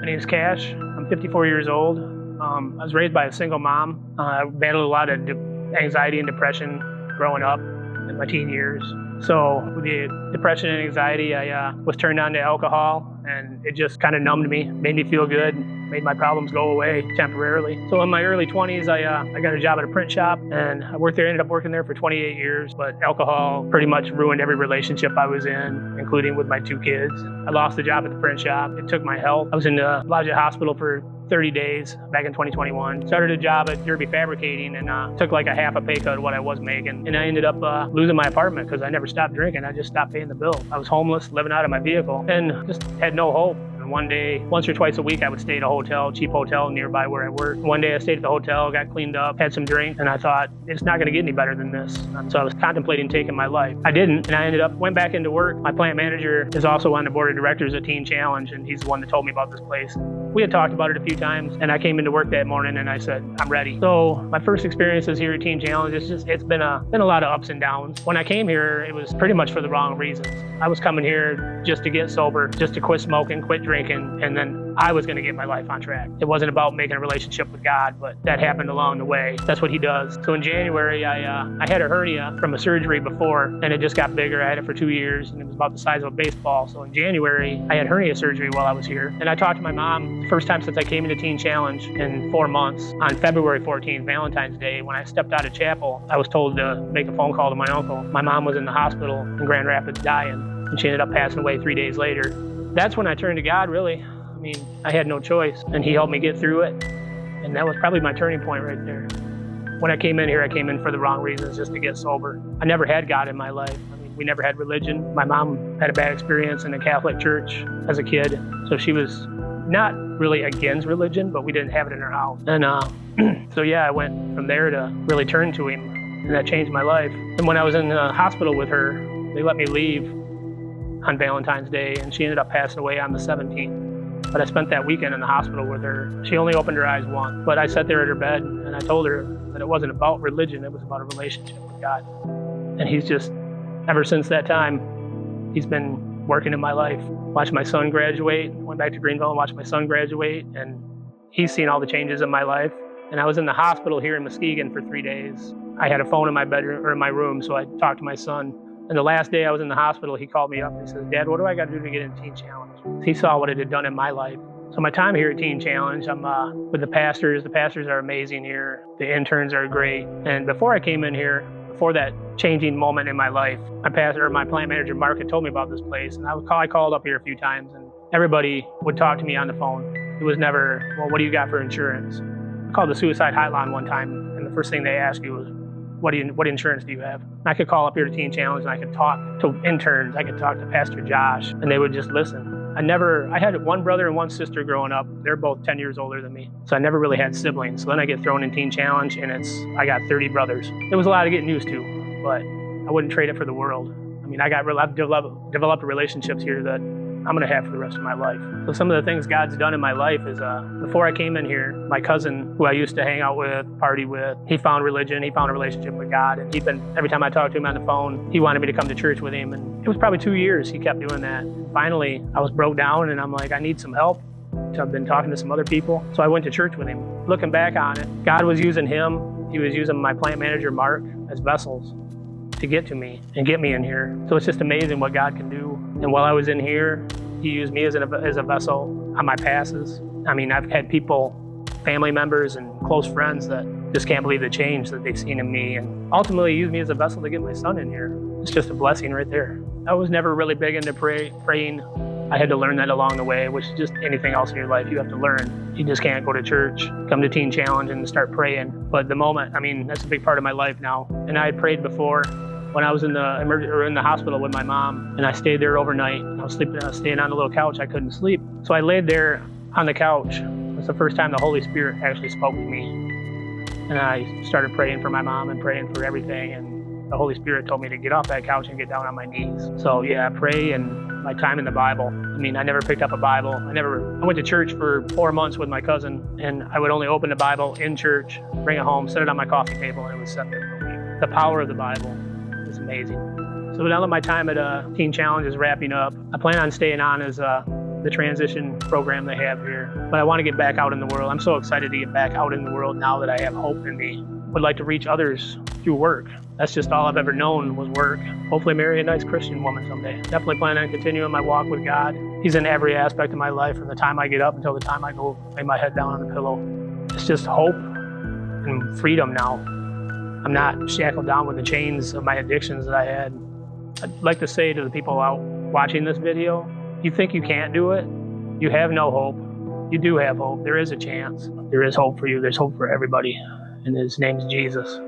My name's Cash. I'm 54 years old. I was raised by a single mom. I battled a lot of anxiety and depression growing up in my teen years. So with the depression and anxiety, I was turned on to alcohol, and it just kind of numbed me, made me feel good, made my problems go away temporarily. So in my early 20s, I got a job at a print shop, and I ended up working there for 28 years, but alcohol pretty much ruined every relationship I was in, including with my 2 kids. I lost the job at the print shop. It took my health. I was in the Lodge Hospital for 30 days back in 2021. Started a job at Derby Fabricating and took like a half a pay cut of what I was making. And I ended up losing my apartment because I never stopped drinking. I just stopped paying the bill. I was homeless, living out of my vehicle, and just had no hope. And one day, once or twice a week, I would stay at a hotel, cheap hotel nearby where I worked. One day I stayed at the hotel, got cleaned up, had some drink, and I thought, it's not gonna get any better than this. So I was contemplating taking my life. I didn't, and I went back into work. My plant manager is also on the board of directors at Teen Challenge, and he's the one that told me about this place. We had talked about it a few times, and I came into work that morning and I said, I'm ready. So my first experiences here at Teen Challenge, it's been a lot of ups and downs. When I came here, it was pretty much for the wrong reasons. I was coming here just to get sober, just to quit smoking, quit drinking, and then I was gonna get my life on track. It wasn't about making a relationship with God, but that happened along the way. That's what he does. So in January, I had a hernia from a surgery before, and it just got bigger. I had it for 2 years, and it was about the size of a baseball. So in January, I had hernia surgery while I was here. And I talked to my mom the first time since I came into Teen Challenge in 4 months. On February 14th, Valentine's Day, when I stepped out of chapel, I was told to make a phone call to my uncle. My mom was in the hospital in Grand Rapids dying, and she ended up passing away 3 days later. That's when I turned to God, really. I mean, I had no choice, and he helped me get through it. And that was probably my turning point right there. When I came in here, I came in for the wrong reasons, just to get sober. I never had God in my life. I mean, we never had religion. My mom had a bad experience in a Catholic church as a kid, so she was not really against religion, but we didn't have it in our house. And so yeah, I went from there to really turn to him, and that changed my life. And when I was in the hospital with her, they let me leave on Valentine's Day, and she ended up passing away on the 17th. But I spent that weekend in the hospital with her. She only opened her eyes once, but I sat there at her bed and I told her that it wasn't about religion, it was about a relationship with God. And he's just, ever since that time, he's been working in my life. Watched my son graduate, went back to Greenville and watched my son graduate, and he's seen all the changes in my life. And I was in the hospital here in Muskegon for 3 days. I had a phone in my bedroom or in my room, so I talked to my son. And the last day I was in the hospital, he called me up and he says, Dad, what do I got to do to get into Teen Challenge? He saw what it had done in my life. So my time here at Teen Challenge, I'm with the pastors. The pastors are amazing here. The interns are great. And before I came in here, before that changing moment in my life, my plant manager, Mark, had told me about this place. And I called up here a few times, and everybody would talk to me on the phone. It was never, well, what do you got for insurance? I called the suicide hotline one time, and the first thing they asked you was, what insurance do you have? And I could call up here to Teen Challenge and I could talk to interns, I could talk to Pastor Josh, and they would just listen. I had one brother and one sister growing up. They're both 10 years older than me. So I never really had siblings. So then I get thrown in Teen Challenge and I got 30 brothers. It was a lot of getting used to, but I wouldn't trade it for the world. I mean, I've developed relationships here that I'm gonna have for the rest of my life. So some of the things God's done in my life is, before I came in here, my cousin, who I used to hang out with, party with, he found religion, he found a relationship with God, and every time I talked to him on the phone, he wanted me to come to church with him, and it was probably 2 years he kept doing that. Finally, I was broke down, and I'm like, I need some help. So I've been talking to some other people, so I went to church with him. Looking back on it, God was using him, he was using my plant manager, Mark, as vessels to get to me and get me in here. So it's just amazing what God can do. And while I was in here, he used me as a vessel on my passes. I mean, I've had people, family members and close friends that just can't believe the change that they've seen in me, and ultimately used me as a vessel to get my son in here. It's just a blessing right there. I was never really big into praying. I had to learn that along the way, which is just anything else in your life you have to learn. You just can't go to church, come to Teen Challenge and start praying. But the moment, I mean, that's a big part of my life now. And I had prayed before when I was in the hospital with my mom, and I stayed there overnight. I was staying on a little couch. I couldn't sleep. So I laid there on the couch. It was the first time the Holy Spirit actually spoke to me. And I started praying for my mom and praying for everything. And the Holy Spirit told me to get off that couch and get down on my knees. So yeah, pray and my time in the Bible. I mean, I never picked up a Bible. I went to church for 4 months with my cousin, and I would only open the Bible in church, bring it home, set it on my coffee table, and it was set there for me. The power of the Bible is amazing. So now that my time at Teen Challenge is wrapping up, I plan on staying on as the transition program they have here. But I want to get back out in the world. I'm so excited to get back out in the world now that I have hope in me. Would like to reach others through work. That's just all I've ever known was work. Hopefully marry a nice Christian woman someday. Definitely plan on continuing my walk with God. He's in every aspect of my life from the time I get up until the time I go lay my head down on the pillow. It's just hope and freedom now. I'm not shackled down with the chains of my addictions that I had. I'd like to say to the people out watching this video, you think you can't do it? You have no hope. You do have hope. There is a chance. There is hope for you. There's hope for everybody. And his name's Jesus.